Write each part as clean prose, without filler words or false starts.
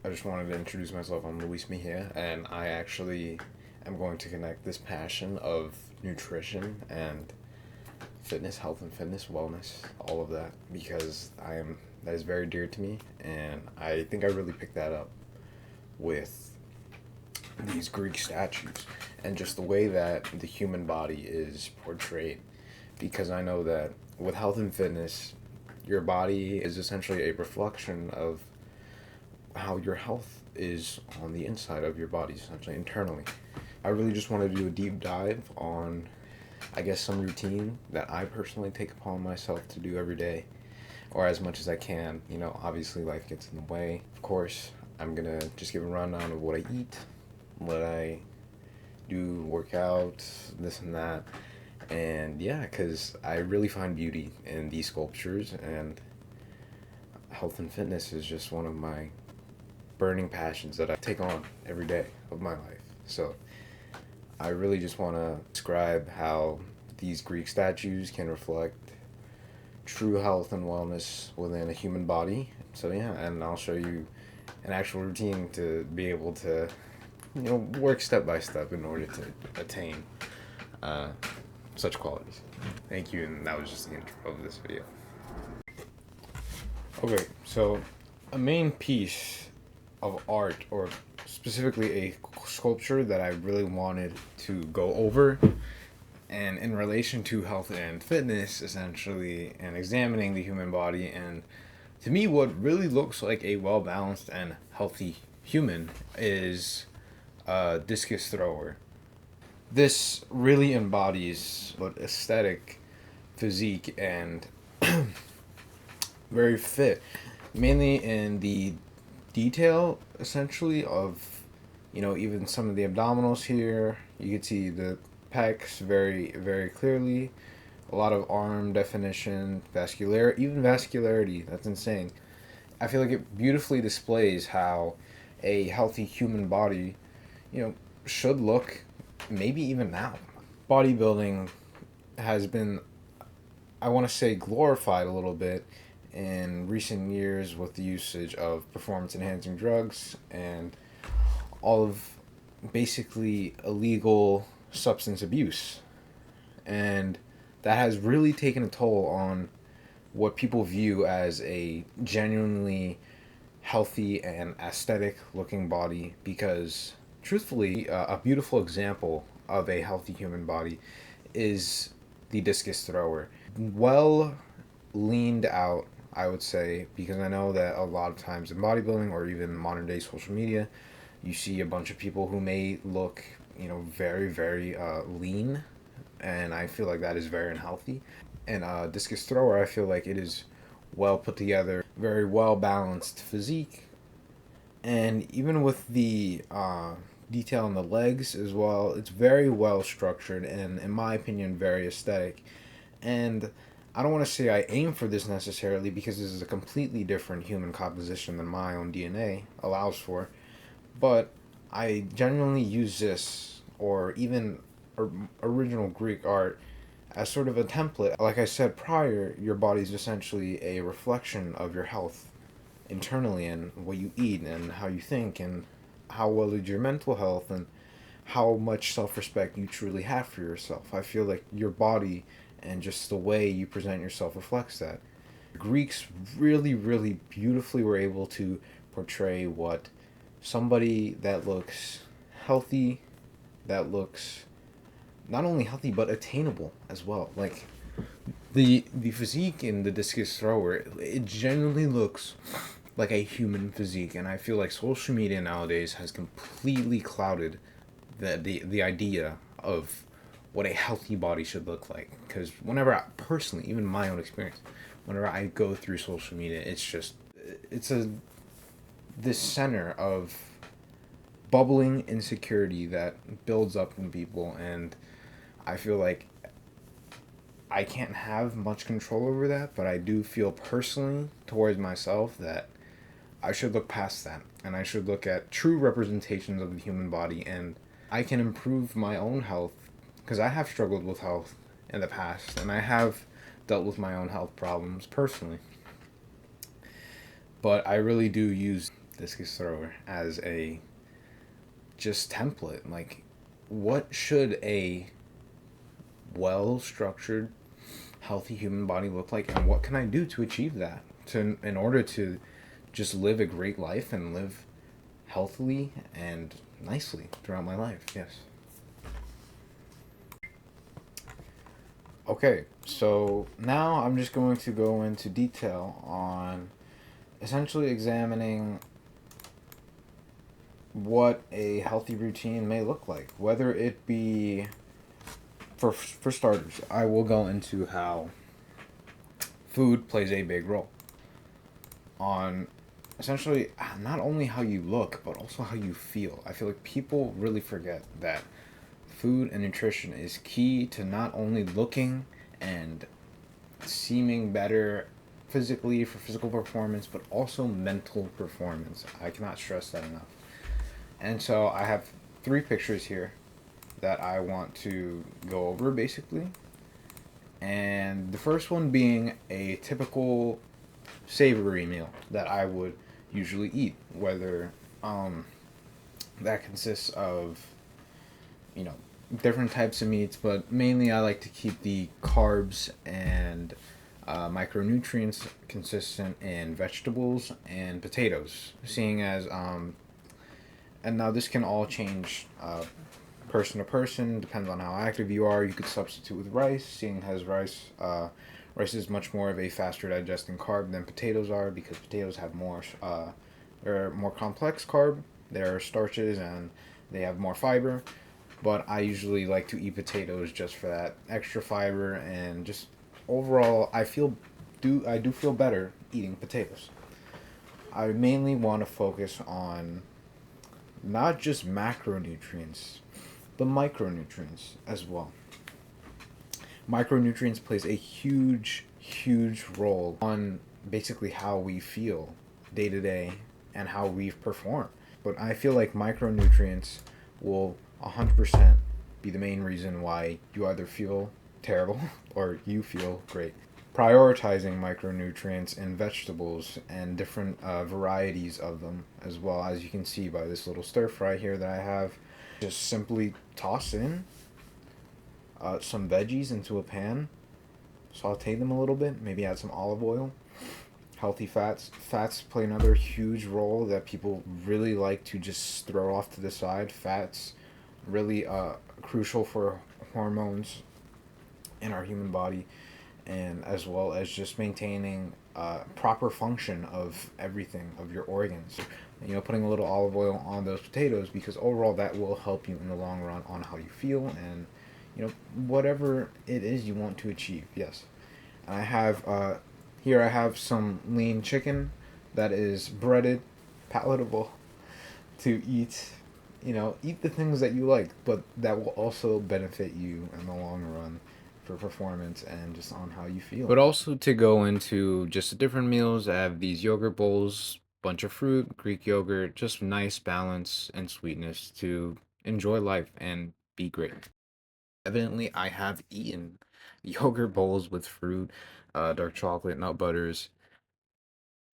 I just wanted to introduce myself. I'm Luis Mejia, and I actually am going to connect this passion of nutrition and fitness, health and fitness, wellness, all of that, because that is very dear to me, and I think I really picked that up with these Greek statues and just the way that the human body is portrayed. Because I know that with health and fitness, your body is essentially a reflection of how your health is on the inside of your body, essentially internally. I really just want to do a deep dive on, I guess, some routine that I personally take upon myself to do every day, or as much as I can. Obviously, life gets in the way. Of course, I'm gonna just give a rundown of what I eat, what I do, work out, this and that. And yeah, because I really find beauty in these sculptures, and health and fitness is just one of my burning passions that I take on every day of my life. So I really just want to describe how these Greek statues can reflect true health and wellness within a human body. So yeah, and I'll show you an actual routine to be able to, work step by step in order to attain uh, such qualities. Thank you, and that was just the intro of this video. Okay, so a main piece of art, or specifically a sculpture that I really wanted to go over, and in relation to health and fitness, essentially, and examining the human body, and to me, what really looks like a well balanced and healthy human is a discus thrower. This really embodies what aesthetic, physique, and very fit, mainly in the detail, essentially, of, even some of the abdominals here. You can see the pecs very, very clearly. A lot of arm definition, even vascularity. That's insane. I feel like it beautifully displays how a healthy human body, you know, should look, maybe even now. Bodybuilding has been, I want to say, glorified a little bit in recent years with the usage of performance enhancing drugs and all of basically illegal substance abuse. And that has really taken a toll on what people view as a genuinely healthy and aesthetic looking body, because truthfully, a beautiful example of a healthy human body is the discus thrower. Well leaned out, I would say, because I know that a lot of times in bodybuilding or even modern day social media, you see a bunch of people who may look, very, very lean, and I feel like that is very unhealthy. And discus thrower, I feel like it is well put together, very well balanced physique, and even with the detail on the legs as well, it's very well structured and, in my opinion, very aesthetic. And I don't want to say I aim for this necessarily, because this is a completely different human composition than my own DNA allows for, but I genuinely use this, or even original Greek art, as sort of a template. Like I said prior, your body is essentially a reflection of your health internally, and what you eat and how you think and how well is your mental health and how much self-respect you truly have for yourself. I feel like your body and just the way you present yourself reflects that. Greeks really, really beautifully were able to portray what somebody that looks healthy, that looks not only healthy but attainable as well. Like the physique in the discus thrower, it genuinely looks like a human physique, and I feel like social media nowadays has completely clouded the idea of what a healthy body should look like. Because whenever I, personally, even my own experience, whenever I go through social media, it's a this center of bubbling insecurity that builds up in people, and I feel like I can't have much control over that, but I do feel personally towards myself that I should look past that, and I should look at true representations of the human body, and I can improve my own health, because I have struggled with health in the past, and I have dealt with my own health problems personally. But I really do use discus thrower as a just template. Like, what should a well structured, healthy human body look like, and what can I do to achieve that? To in order to just live a great life and live healthily and nicely throughout my life. Yes. Okay, so now I'm just going to go into detail on essentially examining what a healthy routine may look like, whether it be for starters, I will go into how food plays a big role on essentially not only how you look but also how you feel. I feel like people really forget that food and nutrition is key to not only looking and seeming better physically for physical performance but also mental performance. I cannot stress that enough. And so I have three pictures here that I want to go over basically. And the first one being a typical savory meal that I would usually eat, whether that consists of, you know, different types of meats, but mainly I like to keep the carbs and micronutrients consistent in vegetables and potatoes, seeing as, and now this can all change person to person, depends on how active you are. You could substitute with rice, seeing as rice is much more of a faster digesting carb than potatoes are, because potatoes have they're more complex carb. They're starches and they have more fiber. But I usually like to eat potatoes just for that extra fiber and just overall I do feel better eating potatoes. I mainly want to focus on not just macronutrients, but micronutrients as well. Micronutrients plays a huge role on basically how we feel day to day and how we perform. But I feel like micronutrients will 100% be the main reason why you either feel terrible or you feel great. Prioritizing micronutrients in vegetables and different varieties of them, as well as you can see by this little stir fry here that I have. Just simply toss in some veggies into a pan, saute them a little bit, maybe add some olive oil. Healthy fats. Fats play another huge role that people really like to just throw off to the side. Fats really crucial for hormones in our human body, and as well as just maintaining proper function of everything of your organs. You know, putting a little olive oil on those potatoes, because overall that will help you in the long run on how you feel and, you know, whatever it is you want to achieve. Yes. And I have here I have some lean chicken that is breaded, palatable to eat. You know, eat the things that you like, but that will also benefit you in the long run for performance and just on how you feel. But also to go into just the different meals, I have these yogurt bowls, bunch of fruit, Greek yogurt, just nice balance and sweetness to enjoy life and be great. Evidently, I have eaten yogurt bowls with fruit, dark chocolate, nut butters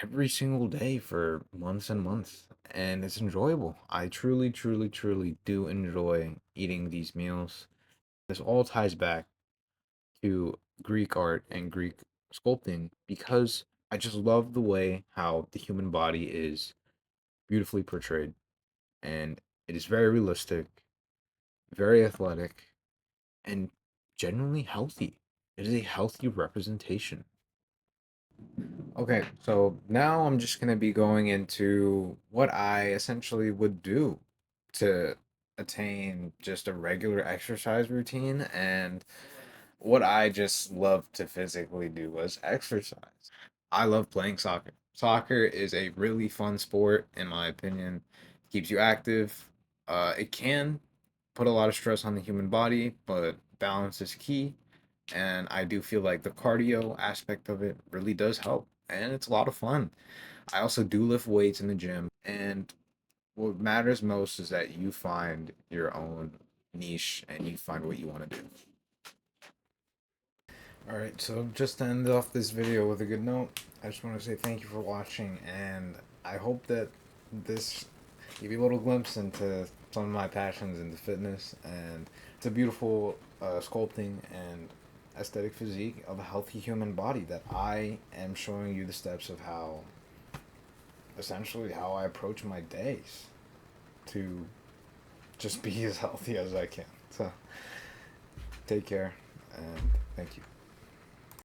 every single day for months and months, and it's enjoyable. I truly do enjoy eating these meals. This all ties back to Greek art and Greek sculpting because I just love the way how the human body is beautifully portrayed, and it is very realistic, very athletic, and genuinely healthy. It is a healthy representation. Okay, so now I'm just gonna be going into what I essentially would do to attain just a regular exercise routine, and what I just love to physically do was exercise. I love playing soccer. Soccer is a really fun sport, in my opinion. Keeps you active. It can put a lot of stress on the human body, but balance is key. And I do feel like the cardio aspect of it really does help. And it's a lot of fun. I also do lift weights in the gym. And what matters most is that you find your own niche and you find what you want to do. Alright, so just to end off this video with a good note, I just want to say thank you for watching, and I hope that this give you a little glimpse into some of my passions into fitness, and it's a beautiful sculpting and aesthetic physique of a healthy human body that I am showing you the steps of how, essentially, how I approach my days to just be as healthy as I can. So, take care, and thank you.